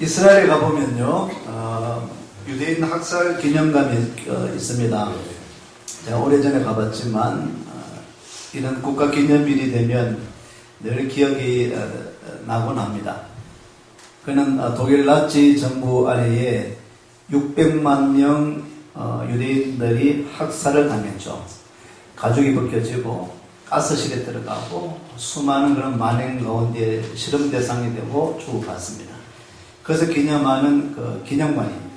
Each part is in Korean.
이스라엘에 가보면요, 유대인 학살 기념관이 있습니다. 제가 오래전에 가봤지만, 이런 국가기념일이 되면 늘 기억이 나곤 합니다. 그는 독일 나치 정부 아래에 600만 명 유대인들이 학살을 당했죠. 가죽이 벗겨지고 가스실에 들어가고 수많은 그런 만행 가운데 실험 대상이 되고 죽어갔습니다. 그래서 기념하는 그 기념관입니다.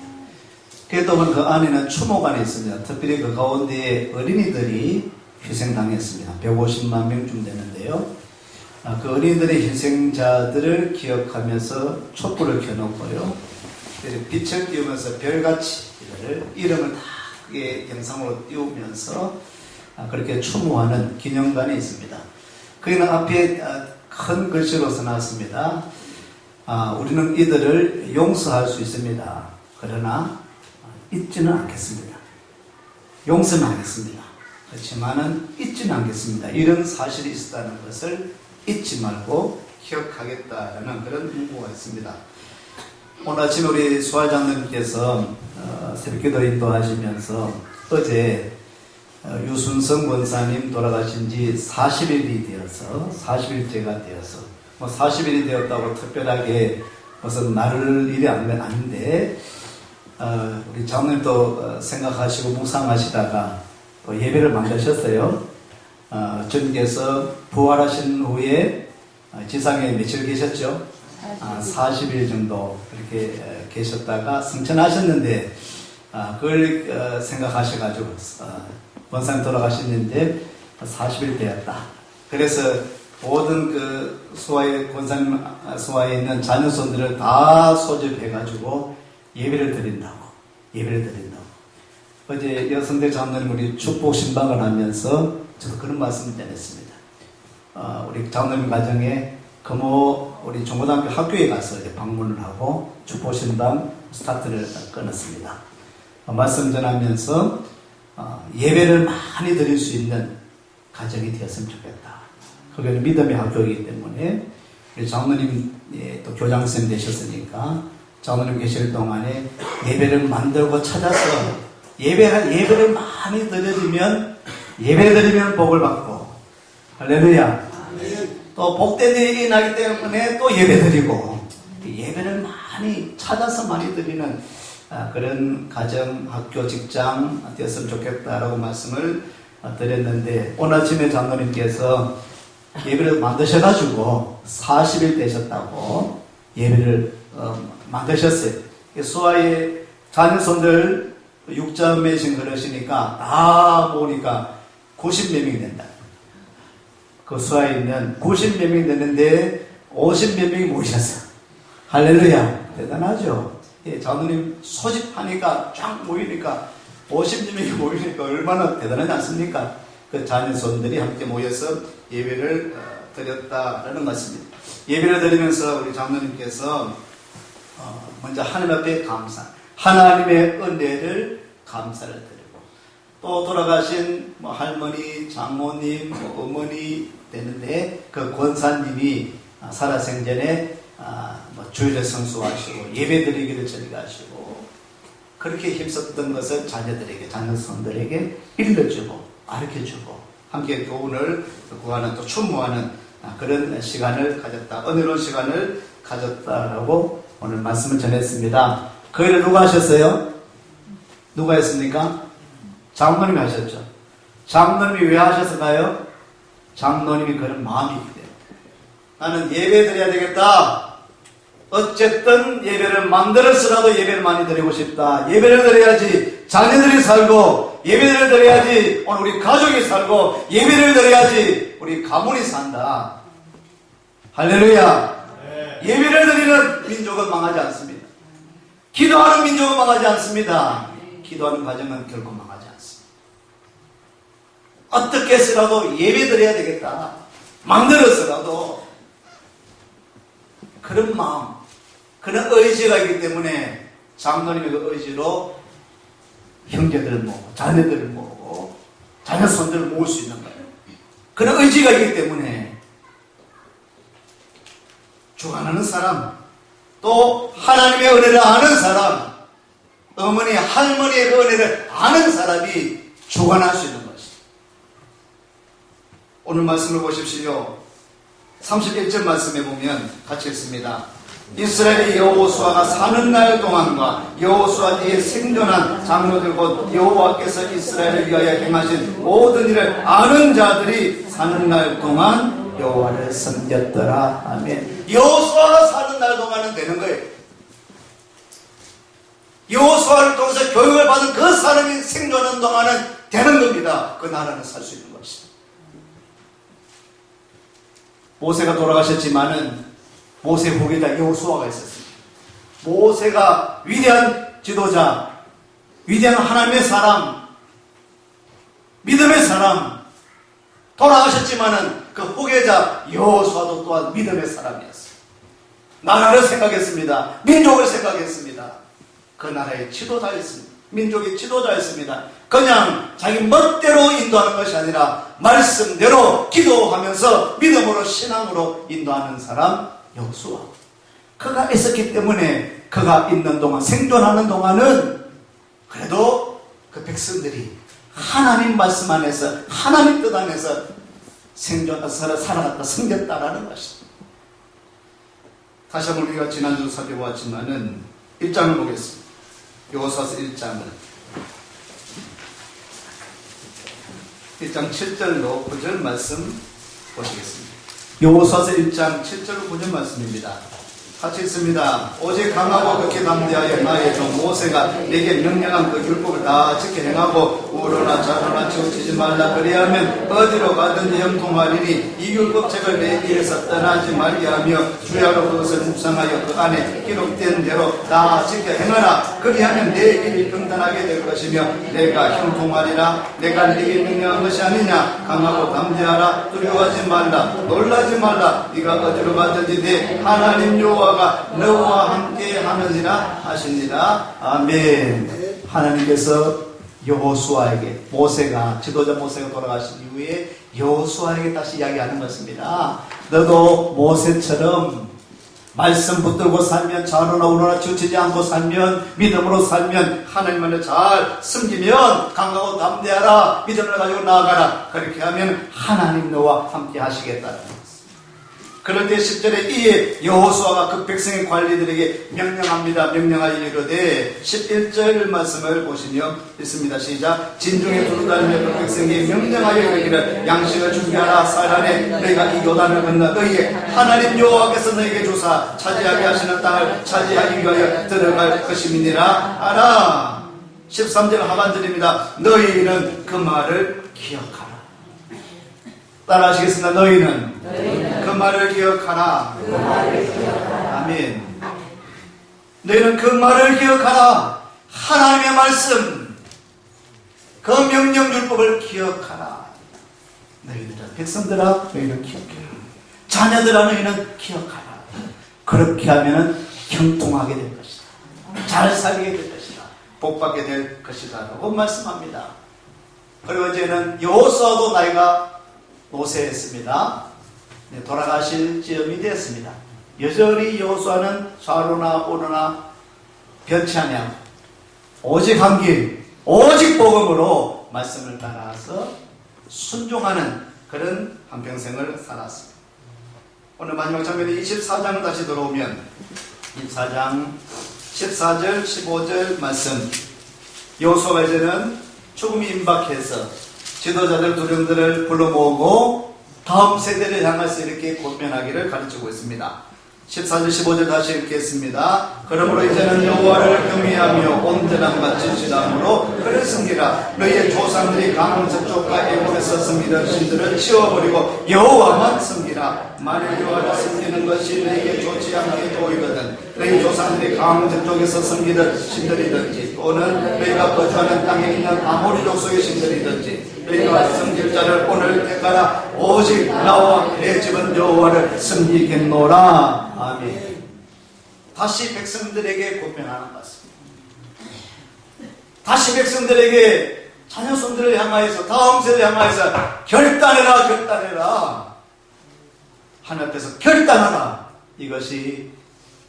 그래도 그 안에는 추모관이 있습니다. 특별히 그 가운데에 어린이들이 희생당했습니다. 150만 명쯤 되는데요. 그 어린이들의 희생자들을 기억하면서 촛불을 켜놓고요. 빛을 띄우면서 별같이 이름을 다 크게 영상으로 띄우면서 그렇게 추모하는 기념관이 있습니다. 거기는 앞에 큰 글씨로 써놨습니다. 우리는 이들을 용서할 수 있습니다. 그러나 잊지는 않겠습니다. 용서는 하겠습니다. 그렇지만은 잊지는 않겠습니다. 이런 사실이 있었다는 것을 잊지 말고 기억하겠다라는 그런 문구가 있습니다. 오늘 아침 우리 수화장님께서 새벽기도 인도하시면서 어제 유순성 권사님 돌아가신 지 40일이 되어서 40일째가 되어서 40일이 되었다고 특별하게 무슨 나를 일이 아닌데 우리 장로님도 생각하시고 묵상하시다가 또 예배를 만드셨어요. 주님께서 부활하신 후에 지상에 며칠 계셨죠? 40일 정도 그렇게 계셨다가 승천하셨는데 그걸 생각하셔가지고 권사님 돌아가셨는데 40일 되었다. 그래서 모든 그 수화의 권사님 수화에 있는 자녀손들을 다 소집해가지고 예배를 드린다고. 어제 여성대 장로님 우리 축복 신방을 하면서 저도 그런 말씀을 드렸습니다. 우리 장로님 가정에 금호 우리 중고등학교 학교에 가서 이제 방문을 하고 축복 신방 스타트를 끊었습니다. 말씀 전하면서 예배를 많이 드릴 수 있는 가정이 되었으면 좋겠다. 그게 믿음의 학교이기 때문에 우리 장로님 또 교장선생님 되셨으니까 장로님 계실 동안에 예배를 만들고 찾아서 예배를 많이 드리면 복을 받고 할렐루야. 또 복된 일이 나기 때문에 또 예배 드리고 예배를 많이 찾아서 많이 드리는 그런 가정, 학교, 직장 되었으면 좋겠다라고 말씀을 드렸는데 오늘 아침에 장로님께서 예배를 만드셔가지고 40일 되셨다고 예배를 만드셨어요. 수아의 자녀손들 6자매신 그러시니까 다 모으니까 90몇 명이 된다. 그 수아에 있는 90몇 명이 됐는데 50몇 명이 모이셨어. 할렐루야. 대단하죠. 예, 장로님 소집하니까 쫙 모이니까 50몇 명이 모이니까 얼마나 대단하지 않습니까? 그 자녀손들이 함께 모여서 예배를 드렸다라는 것입니다. 예배를 드리면서 우리 장로님께서 먼저 하나님 앞에 하나님의 은혜를 감사를 드리고 또 돌아가신 할머니, 장모님, 어머니 되는데 그 권사님이 살아생전에 주일에 성수하시고 예배 드리기를 즐겨하시고 그렇게 힘썼던 것을 자녀들에게, 자녀손들에게 일러주고 가르쳐주고 함께 교훈을 구하는 또 추모하는 그런 시간을 가졌다. 은혜로운 시간을 가졌다라고 오늘 말씀을 전했습니다. 그 일을 누가 하셨어요? 누가 했습니까? 장로님이 하셨죠. 장로님이 왜 하셨을까요? 장로님이 그런 마음이 있기 때문에 나는 예배 드려야 되겠다. 어쨌든 예배를 만들어서라도 예배를 많이 드리고 싶다. 예배를 드려야지 자녀들이 살고 예배를 드려야지 오늘 우리 가족이 살고 예배를 드려야지 우리 가문이 산다. 할렐루야. 네. 예배를 드리는 민족은 망하지 않습니다. 기도하는 민족은 망하지 않습니다. 기도하는 가정은 결코 망하지 않습니다. 어떻게 해서라도 예배 드려야 되겠다. 만들어서라도 그런 마음, 그런 의지가 있기 때문에 장로님의 그 의지로 형제들을 모으고 자녀들을 모으고 자녀손들을 모을 수 있는 거예요. 그런 의지가 있기 때문에 주관하는 사람 또 하나님의 은혜를 아는 사람, 어머니, 할머니의 그 은혜를 아는 사람이 주관할 수 있는 것입니다. 오늘 말씀을 보십시오. 31절 말씀에 보면 같이 읽습니다. 이스라엘의 여호수아가 사는 날 동안과 여호수아 뒤에 생존한 장로들 곧 여호와께서 이스라엘을 위하여 행하신 모든 일을 아는 자들이 사는 날 동안 여호와를 섬겼더라. 아멘. 여호수아가 사는 날 동안은 되는 거예요. 여호수아를 통해서 교육을 받은 그 사람이 생존하는 동안은 되는 겁니다. 그 나라는 살 수 있는 것입니다. 모세가 돌아가셨지만은 모세 후계자 여호수아가 있었습니다. 모세가 위대한 지도자, 위대한 하나님의 사람, 믿음의 사람, 돌아가셨지만은 그 후계자 여호수아도 또한 믿음의 사람이었어요. 나라를 생각했습니다. 민족을 생각했습니다. 그 나라의 지도자였습니다. 민족의 지도자였습니다. 그냥 자기 멋대로 인도하는 것이 아니라 말씀대로 기도하면서 믿음으로 신앙으로 인도하는 사람 여호수아. 그가 있었기 때문에 그가 있는 동안, 생존하는 동안은 그래도 그 백성들이 하나님 말씀 안에서, 하나님 뜻 안에서 생존해서 살아갔다, 섬겼다라는 것입니다. 다시 한번 우리가 지난주 살펴보았지만은 1장을 보겠습니다. 여호수아서 1장을 1장 7절로 9절 말씀 보시겠습니다. 여호수아서 1장 7절 9절 말씀입니다. 같이 있습니다. 오직 강하고 극히 담대하여 나의 종 모세가 내게 명령한 그 율법을 다 지켜 행하고 우로나 좌로나 치우치지 말라. 그리하면 어디로 가든지 형통하리니 이 율법책을 내 입에서 떠나지 말게 하며 주야로 그것을 묵상하여 그 안에 기록된 대로 다 지켜 행하라. 그리하면 내 길이 평탄하게 될 것이며 내가 형통하리라. 내가 네게 명령한 것이 아니냐. 강하고 담대하라. 두려워하지 말라. 놀라지 말라. 네가 어디로 가든지 내 하나님 여호와가 너와 함께 하느니라 하시니라. 아멘. 하나님께서 여호수아에게, 모세가, 지도자 모세가 돌아가신 이후에 여호수아에게 다시 이야기하는 것입니다. 너도 모세처럼 말씀 붙들고 살면, 좌로나 우로나 치우치지 않고 살면, 믿음으로 살면, 하나님을 잘 섬기면 강하고 담대하라. 믿음을 가지고 나아가라. 그렇게 하면 하나님 너와 함께 하시겠다는 것. 그럴 때 10절에 이에 여호수아가 그 백성의 관리들에게 명령합니다. 명령하여 이르되 11절 말씀을 보시면 있습니다. 시작. 진중에 두루다니며 그 백성에게 명령하여 이르기를 양식을 준비하라. 사흘 너희가 이 요단을 건너 너희의 하나님 여호와께서 너희에게 주사 차지하게 하시는 땅을 차지하기 위하여 들어갈 것임이니라 알아. 13절 하반절입니다. 너희는 그 말을 기억하라. 따라하시겠습니다. 너희는 그 말을 기억하라. 아멘. 너희는 그 말을 기억하라. 하나님의 말씀, 그 명령율법을 기억하라. 너희들아, 백성들아, 너희는 기억해라. 자녀들아, 너희는 기억하라. 그렇게 하면 형통하게 될 것이다. 잘 살게 될 것이다. 복받게 될 것이다 라고 말씀합니다. 그리고 이제는 여호수아도 나이가 노쇠했습니다. 돌아가실 즈음이 되었습니다. 여전히 여호수아는 좌로나 우로나 변치 아니하고 오직 한 길, 오직 복음으로 말씀을 따라서 순종하는 그런 한평생을 살았습니다. 오늘 마지막 장면에 24장을 다시 들어오면 24장 14절 15절 말씀. 여호수아가 이제는 죽음이 임박해서 지도자들 두령들을 불러 모으고 다음 세대를 향해서 이렇게 권면하기를 가르치고 있습니다. 14절 15절 다시 읽겠습니다. 그러므로 이제는 여호와를 경외하며 온전함과 진실함으로 그를 섬기라. 너희의 조상들이 강원 저쪽과 애굽에서 섬기던 신들을 치워버리고 여호와만 섬기라. 만일 여호와를 섬기는 것이 너희에게 좋지 않게 보이거든 너희 조상들이 강원 저쪽에서 섬기던 신들이든지 또는 너희가 거주하는 땅에 있는 아모리 족속의 신들이든지 너희가 섬길 자를 오늘 택하라. 오직 나와 내 집은 여호와를 섬기겠노라. 아멘. 다시 백성들에게 권면하는 것입니다. 다시 백성들에게 자녀손들을 향하여서 다음 세대를 향하여서 결단해라, 결단해라. 하나님 앞에서 결단하라. 이것이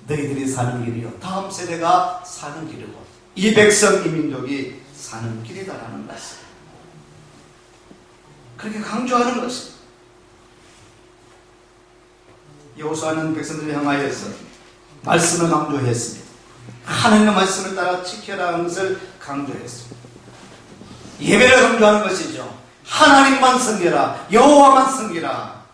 너희들이 사는 길이요, 다음 세대가 사는 길이고 이 백성 이 민족이 사는 길이다라는 말씀. 그렇게 강조하는 것입니다. 여호수아는 백성들을 향하여서 말씀을 강조했습니다. 하나님의 말씀을 따라 지켜라 하는 것을 강조했습니다. 예배를 강조하는 것이죠. 하나님만 섬겨라, 여호와만 섬기라.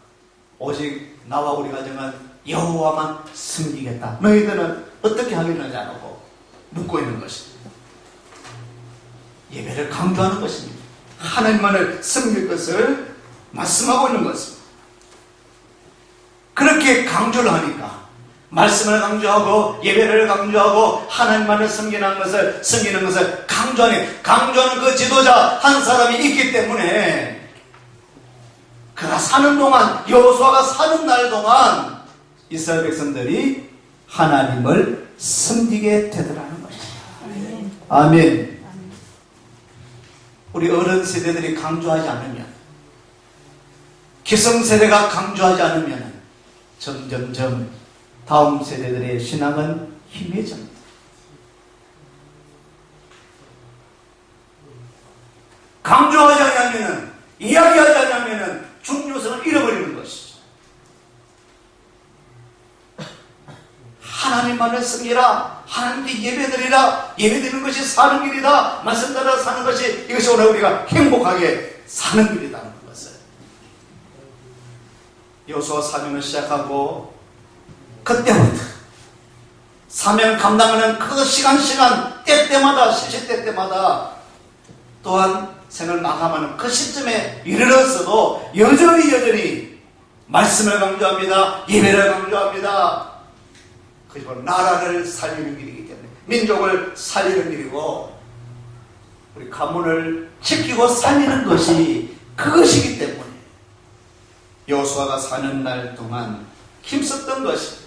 오직 나와 우리 가정은 여호와만 섬기겠다. 너희들은 어떻게 하겠느냐 하고 묻고 있는 것입니다. 예배를 강조하는 것입니다. 하나님만을 섬길 것을 말씀하고 있는 것입니다. 그렇게 강조를 하니까 말씀을 강조하고 예배를 강조하고 하나님만을 섬기는 것을 강조하는 그 지도자 한 사람이 있기 때문에 그가 사는 동안, 여호수아가 사는 날 동안 이스라엘 백성들이 하나님을 섬기게 되더라는 것입니다. 아멘. 우리 어른 세대들이 강조하지 않으면, 기성세대가 강조하지 않으면 점점점 다음 세대들의 신앙은 희미해집니다. 강조하지 않으면, 이야기하지 않으면 중요성을 잃어버리는 것이죠. 하나님만을 섬기라, 하나님께 예배드리라, 예배드리는 것이 사는 길이다, 말씀 따라 사는 것이, 이것이 오늘 우리가 행복하게 사는 길이라는 것을 여호수아 사명을 시작하고 그때부터 사명 감당하는 그 시간 때때마다 시시때 때마다 또한 생을 마감하는 그 시점에 이르렀어도 여전히 말씀을 강조합니다. 예배를 강조합니다. 그것이 바로 나라를 살리는 길이기 때문에, 민족을 살리는 길이고 우리 가문을 지키고 살리는 것이 그것이기 때문에 여호수아가 사는 날 동안 힘썼던 것이,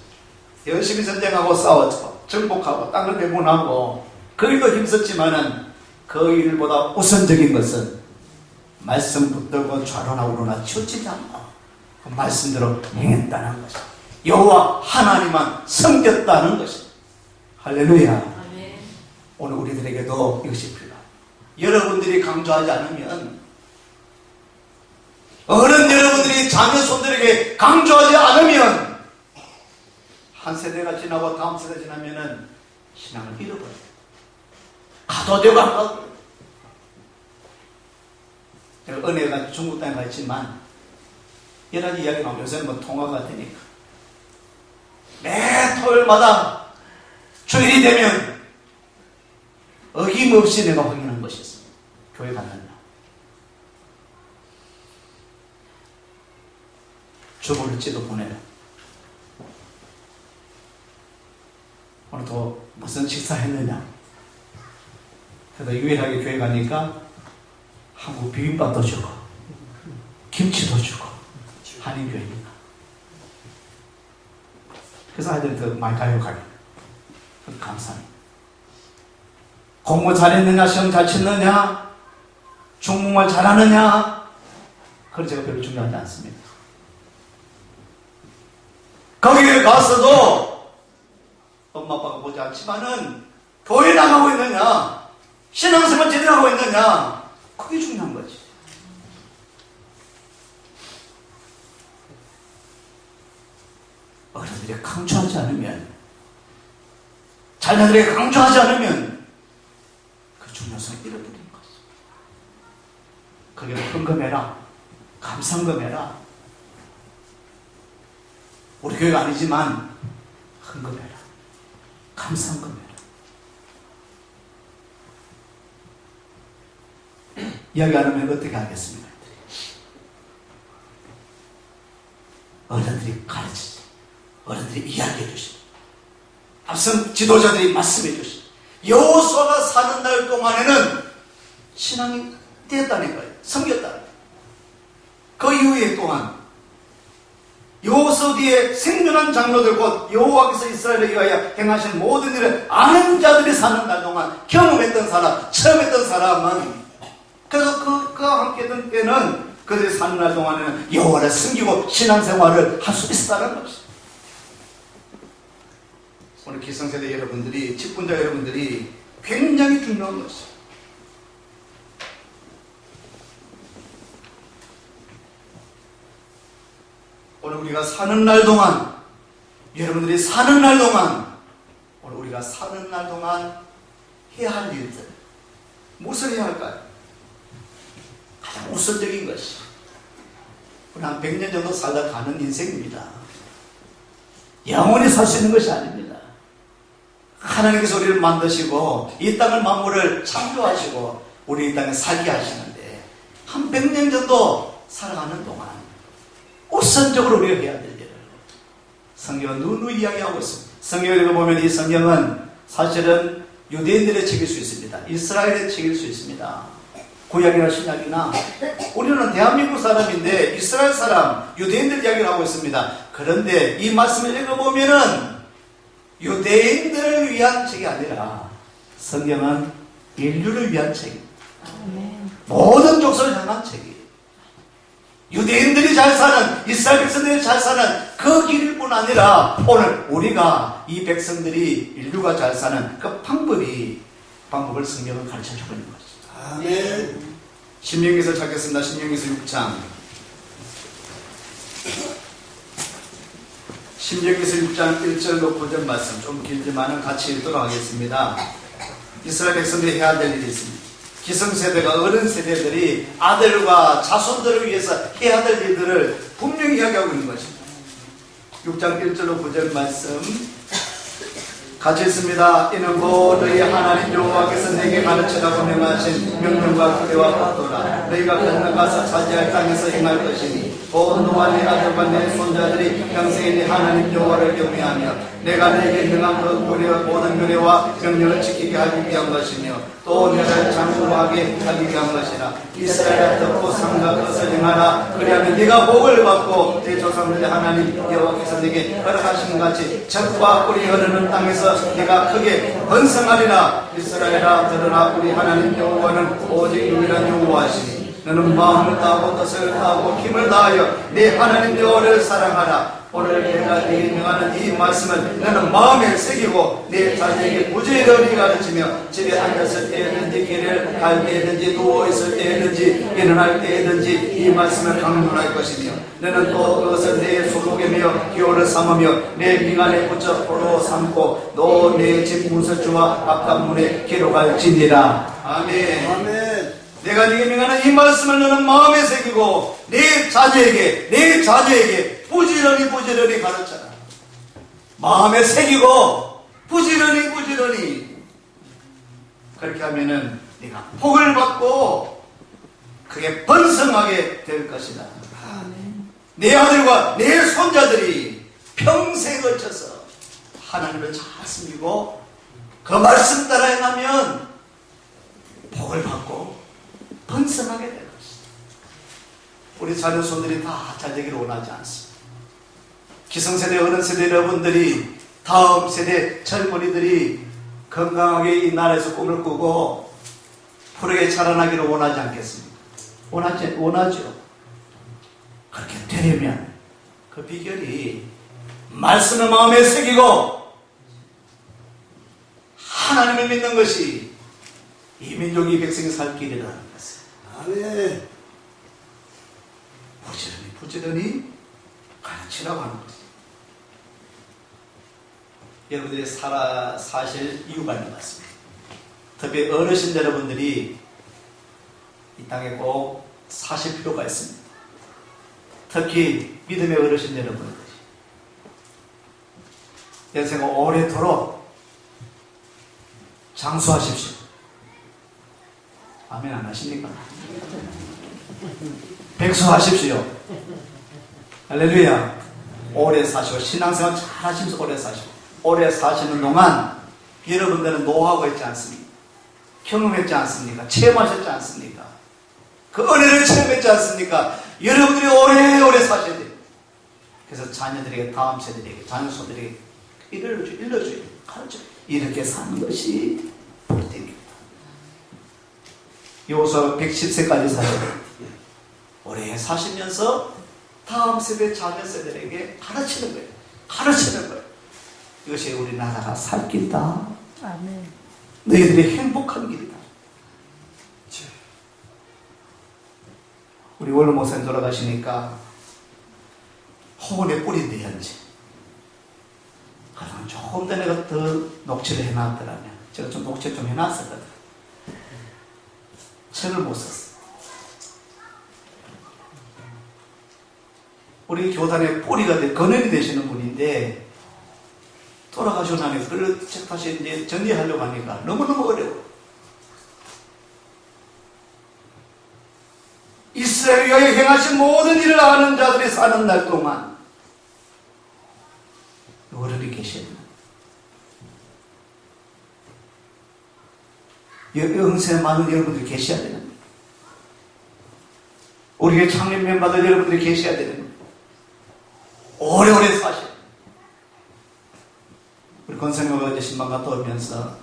열심히 전쟁하고 싸웠고 정복하고 땅을 배분하고 그 일도 힘썼지만은 그 일보다 우선적인 것은 말씀 붙들고 좌로나 우로나 치우치지 않고 그 말씀대로 행했다는 것이, 여호와 하나님만 섬겼다는 것이. 할렐루야. 아멘. 오늘 우리들에게도 이것이 필요합니다. 여러분들이 강조하지 않으면, 어른 여러분들이 자녀 손들에게 강조하지 않으면 한 세대가 지나고 다음 세대가 지나면은 신앙을 잃어버려요. 가도 되고 안 가도 되고. 제가 은혜가 중국 땅에 가 있지만 여러 가지 이야기 나오면 요새는 뭐 통화가 되니까 매 토요일마다 주일이 되면 어김없이 내가 확인한 것이 있습니다. 교회 가는 날 주보를지도 보내라. 오늘 또 무슨 식사했느냐. 그래서 유일하게 교회 가니까 한국 비빔밥도 주고 김치도 주고, 한인교회니까. 그래서 아이들이 더 많이 가요. 감사합니다. 공부 잘했느냐, 시험 잘 쳤느냐, 중국말 잘하느냐, 그건 제가 별로 중요하지 않습니다. 거기에 가서도 엄마 아빠가 보지 않지만은 교회 나가고 있느냐, 신앙생활 제대로 하고 있느냐, 그게 중요한 거지. 어른들이 강조하지 않으면, 자녀들이 강조하지 않으면 그 중요성을 잃어버리는 거지. 거기를 헌금해라, 감상금해라. 우리 교회가 아니지만 헌금해라, 감상금해라. 이야기 안 하면 어떻게 하겠습니까? 어른들이 가르치지, 어른들이 이야기해 주시고, 앞선 지도자들이 말씀해 주시고, 여호수아가 사는 날 동안에는 신앙이 되었다니까요. 섬겼다는 거예요. 그 이후에 또한 여호수아 뒤에 생존한 장로들, 곧 여호와께서 이스라엘을 위하여 행하신 모든 일을 아는 자들이 사는 날 동안 경험했던 사람, 체험했던 사람은, 그래서 그와 함께 했던 때는 그들이 사는 날 동안에는 여호와를 섬기고 신앙생활을 할 수 있었다는 것입니다. 오늘 기성세대 여러분들이, 직분자 여러분들이 굉장히 중요한 것이죠. 오늘 우리가 사는 날 동안, 여러분들이 사는 날 동안, 오늘 우리가 사는 날 동안 해야 할 일들, 무엇을 해야 할까요? 가장 우선적인 것이, 우리 한 100년 정도 살다 가는 인생입니다. 영원히 살 수 있는 것이 아닙니다. 하나님께서 우리를 만드시고 이 땅을 만물을 창조하시고 우리 이 땅에 살게 하시는데, 한 100년 정도 살아가는 동안 우선적으로 우리가 해야 될 일을 성경은 누누이 이야기하고 있습니다. 성경을 읽어보면 이 성경은 사실은 유대인들의 책일 수 있습니다. 이스라엘의 책일 수 있습니다. 구약이나 신약이나, 우리는 대한민국 사람인데 이스라엘 사람, 유대인들 이야기를 하고 있습니다. 그런데 이 말씀을 읽어보면은 유대인들을 위한 책이 아니라 성경은 인류를 위한 책입니다. 모든 족속을 향한 책이에요. 유대인들이 잘 사는, 이스라엘 백성들이 잘 사는 그 길일 뿐 아니라 오늘 우리가, 이 백성들이, 인류가 잘 사는 그 방법을 성경은 가르쳐주고 있는 거죠. 아멘. 신명기서 찾겠습니다. 신명기서 6장. 신명기서 6장 1절로 9절 말씀, 좀 길지만은 같이 읽도록 하겠습니다. 이스라엘 백성들이 해야 될 일이 있습니다. 기성세대가, 어른 세대들이 아들과 자손들을 위해서 해야 될 일들을 분명히 이야기하고 있는 것입니다. 6장 1절로 9절 말씀 같이 있습니다. 이는 곧 너희 하나님 여호와께서 내게 가르치라고 명하신 명령과 규례와 법도라. 너희가 건너가서 차지할 땅에서 행할 것이니 곧 너와 네 아들과 네 손자들이 평생에 네 하나님 여호와를 경외하며 내가 내게 명한 그 규례와 모든 규례와 명령을 지키게 하기 위한 것이며 또 내가 장수하게 하기 위한 것이라. 이스라엘아 듣고 삼가 그것을 행하라. 그리하면 네가 복을 받고 내 조상들의 하나님 여호와께서 네게 허락하신 같이 젖과 꿀이 흐르는 땅에서 네가 크게 번성하리라. 이스라엘아 들으라. 우리 하나님 여호와는 오직 유일한 여호와시니 너는 마음을 다하고 뜻을 다하고 힘을 다하여 내 하나님 여호와를 사랑하라. 오늘 내가 네게 명하는 이 말씀을 너는 마음에 새기고 내 자녀에게 부지런히 가르치며 집에 앉았을 때든지 길을 갈 때든지 누워있을 때든지 일어날 때든지 이 말씀을 강론할 것이며 너는 또 그것을 내 소목에 메어 기호를 삼으며 내 밍안에 붙여 포로 삼고 너 내 집 문설주와 앞단문에 기록할지니라. 아멘. 아멘. 내가 네게 명하는 이 말씀을 너는 마음에 새기고 내 자녀에게 부지런히 가르쳐라. 마음에 새기고 부지런히 그렇게 하면은 네가 복을 받고 그게 번성하게 될 것이다. 내 아들과 내 손자들이 평생에 걸쳐서 하나님을 잘 섬기고 그 말씀 따라 행하면 복을 받고 번성하게 될 것이다. 우리 자녀손들이 다 잘되기를 원하지 않습니다. 기성세대, 어른세대 여러분들이, 다음 세대 젊은이들이 건강하게 이 나라에서 꿈을 꾸고 푸르게 자라나기를 원하지 않겠습니까? 원하죠. 그렇게 되려면 그 비결이 말씀을 마음에 새기고 하나님을 믿는 것이 이 민족이, 백성이 살 길이라는 것을 아멘. 부지런히 가르치라고 하는 것입니다. 여러분들이 사실 이유가 있는 것 같습니다. 특히 어르신 여러분들이 이 땅에 꼭 사실 필요가 있습니다. 특히 믿음의 어르신 여러분들이 인생을 오래도록 장수하십시오. 아멘 안 하십니까? 백수하십시오. 할렐루야. 오래 사시고 신앙생활 잘 하시면서 오래 사시고, 오래 사시는 동안 여러분들은 노하우가 있지 않습니까? 경험했지 않습니까? 체험하셨지 않습니까? 그 은혜를 체험했지 않습니까? 여러분들이 오래오래 사셔야 돼요. 그래서 자녀들에게, 다음 세대에게, 자녀손들에게 일러줘요. 가르쳐요. 이렇게 사는 것이 복입니다. 여호수아 110세까지 사셔야 돼요. 오래 사시면서 다음 세대, 자녀 세대에게 가르치는 거예요. 이것이 우리나라가 살 길이다. 아멘. 너희들이 행복한 길이다. 우리 원로 목사님 돌아가시니까 호원의 뿌리인데 현재 가장 조금 더 내가 더 녹취를 해놨더라면 제가 좀 녹취 좀 해놨었거든. 책을 못 썼어. 우리 교단의 뿌리가 근원이 되시는 분인데 돌아가시고 나니 그걸 책 다시 이제 정리하려고 하니까 너무너무 어려워. 이스라엘 위하여 행하신 모든 일을 아는 자들이 사는 날 동안 어른이 계시는 영세 많은 여러분들이 계셔야 되는 거예요. 우리 교회 창립 멤버들 여러분들이 계셔야 되는 거예요. 오래오래 사셔. 우리 권사님과 어제 신방 갔다 오면서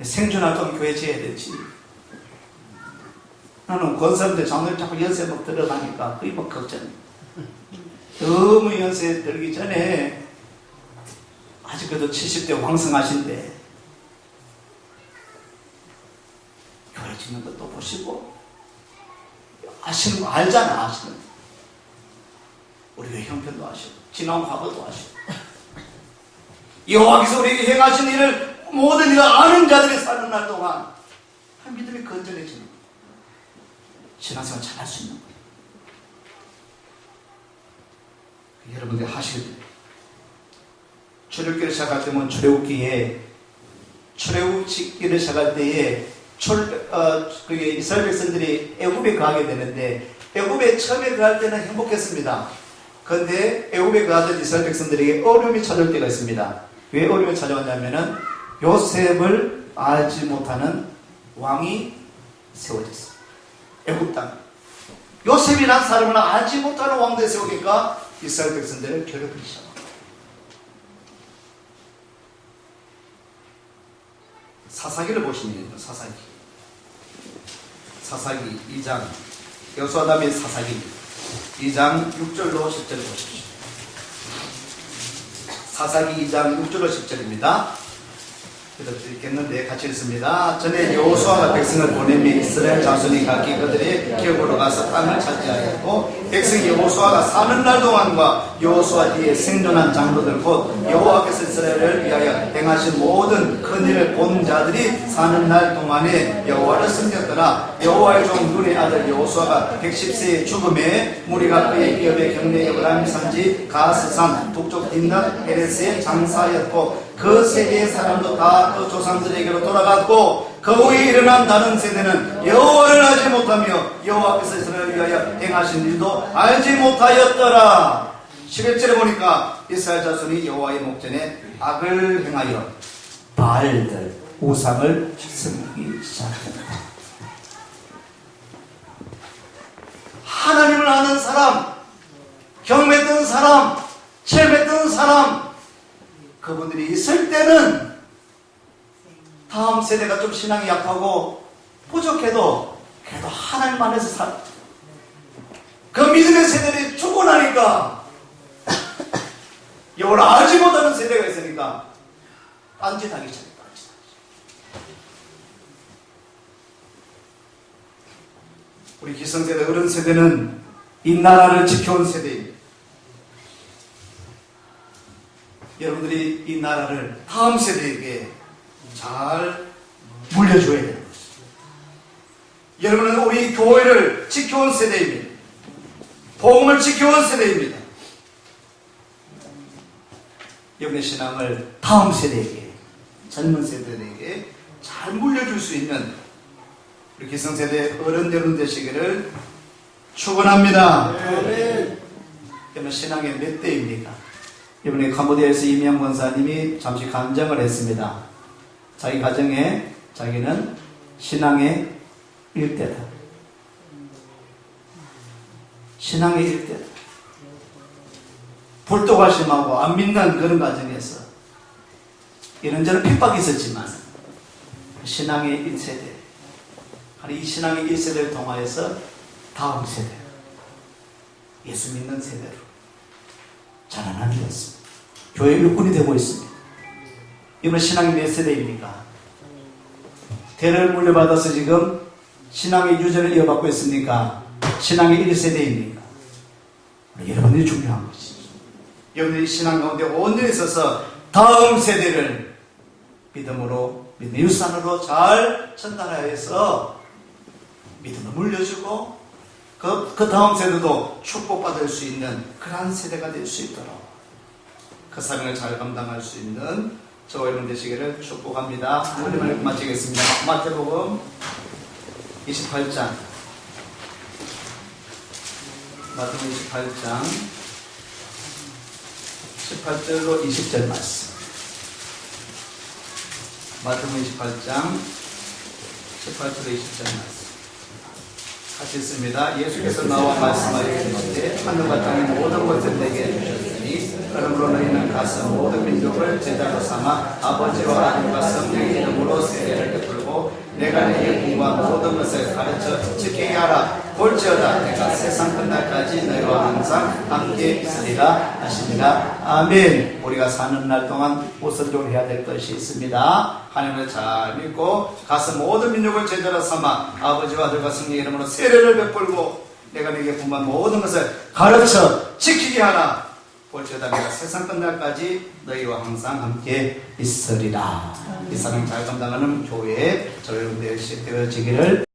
생존활동 교회 지어야 되지. 나는 권사님들 장로님 자꾸 연세 막 들어가니까 그게 막 걱정이야. 너무 연세 들기 전에 아직 그래도 70대 왕성하신데 교회 짓는 것도 보시고 아시는 거 알잖아. 아시는 거. 우리 왜 형편도 아시고 지나온 과거도 아시고 여호와께서 우리에게 행하신 일을 모든 일을 아는 자들이 사는 날 동안 믿음이 건전해지는 거예요. 신앙생활 잘할 수 있는 거예요. 여러분들이 하실 때 출애굽기를 시작할 때면 출애굽기를 시작할 때에 그게 이스라엘 백성들이 애굽에 가게 되는데 애굽에 처음에 가할 때는 행복했습니다. 그런데 애굽에 가던 이스라엘 백성들에게 어려움이 찾아올 때가 있습니다. 왜 어려움이 찾아왔냐면은 요셉을 알지 못하는 왕이 세워졌어요. 애굽 땅. 요셉이란 사람을 알지 못하는 왕들이 세우니까 이스라엘 백성들을 괴롭히기 시작합니다. 사사기를 보시면 사사기 2장 여호수아 및 사사기 2장 6절로 10절 보십시오. 사사기 2장 6절로 10절입니다. 드리겠는데 같이 읽습니다. 전에 여호수아가 백성을 보내며 이스라엘 자손이 각기 그들의 기업으로 가서 땅을 차지하였고 백성이 여호수아가 사는 날 동안과 여호수아 뒤에 생존한 장로들 곧 여호와께서 이스라엘을 위하여 행하신 모든 큰 일을 본 자들이 사는 날 동안에 여호와를 섬겼더라. 여호와의 종 눈의 아들 여호수아가 110세의 죽음에 무리가 그의 기업의 경내 에브라임 산지 가스산 북쪽 딘낫 헤레스의 장사였고 그 세대의 사람도 다 그 조상들에게로 돌아갔고 그 후에 일어난 다른 세대는 여호와를 알지 못하며 여호와께서 이스라엘을 위하여 행하신 일도 알지 못하였더라. 11절에 보니까 이스라엘 자손이 여호와의 목전에 악을 행하여 바알들 우상을 섬기기 시작합니다. 하나님을 아는 사람, 경험했던 사람, 체험했던 사람, 그분들이 있을 때는 다음 세대가 좀 신앙이 약하고 부족해도 그래도 하나님 안에서 살. 그 믿음의 세대들이 죽고 나니까 여호와를 알지 못하는 세대가 있으니까 딴짓하기 시작해. 우리 기성세대, 어른 세대는 이 나라를 지켜온 세대입니다. 여러분들이 이 나라를 다음 세대에게 잘 물려줘야 되는 것입니다. 여러분은 우리 교회를 지켜온 세대입니다. 복음을 지켜온 세대입니다. 여러분의 신앙을 다음 세대에게, 젊은 세대에게 잘 물려줄 수 있는 우리 기성세대 어른 여러분 되시기를 축원합니다. 여러분 신앙의 몇 대입니까? 이번에 캄보디아에서 이명 권사님이 잠시 간증을 했습니다. 자기 가정에 자기는 신앙의 1대다. 신앙의 1대다. 불도가 심하고 안 믿는 그런 가정에서 이런저런 핍박이 있었지만 신앙의 1세대, 이 신앙의 1세대를 통하여서 다음 세대, 예수 믿는 세대로 자라나게 됐습니다. 교회 일꾼이 되고 있습니다. 이번 신앙이 몇 세대입니까? 대를 물려받아서 지금 신앙의 유전을 이어받고 있습니까? 신앙의 1세대입니까? 여러분들이 중요한 것이죠. 여러분들이 신앙 가운데 온전히 있어서 다음 세대를 믿음으로, 믿음의 유산으로 잘 전달하여서 믿음을 물려주고 그 다음 세대도 축복받을 수 있는 그러한 세대가 될 수 있도록 그 사명을 잘 감당할 수 있는 저와 여러분 되시기를 축복합니다. 오늘 말씀 마치겠습니다. 마태복음 28장 마태복음 28장 18절로 20절 말씀. 마태복음 28장 18절로 20절 말씀. 같이 있습니다. 예수께서 나와 말씀하시기를 하늘과 땅의 모든 것을 내게 주셨으니 그러므로 너희는 가서 모든 민족을 제자로 삼아 아버지와 아들과 성령의 이름으로 세례를 베풀고 내가 너희에게 공부한 모든 것을 가르쳐 지키게 하라. 볼지어다 내가 세상 끝날까지 너희와 항상 함께 있으리라 하시니라. 아멘. 우리가 사는 날 동안 우선적으로 해야 될 것이 있습니다. 하나님을 잘 믿고 가서 모든 민족을 제자로 삼아 아버지와 아들과 성령의 이름으로 세례를 베풀고 내가 너희에게 공부한 모든 것을 가르쳐 지키게 하라. 볼지어다 내가 세상 끝날까지 너희와 항상 함께 있으리라. 이 사랑 잘 감당하는 교회에 저희 여러분들 되어지기를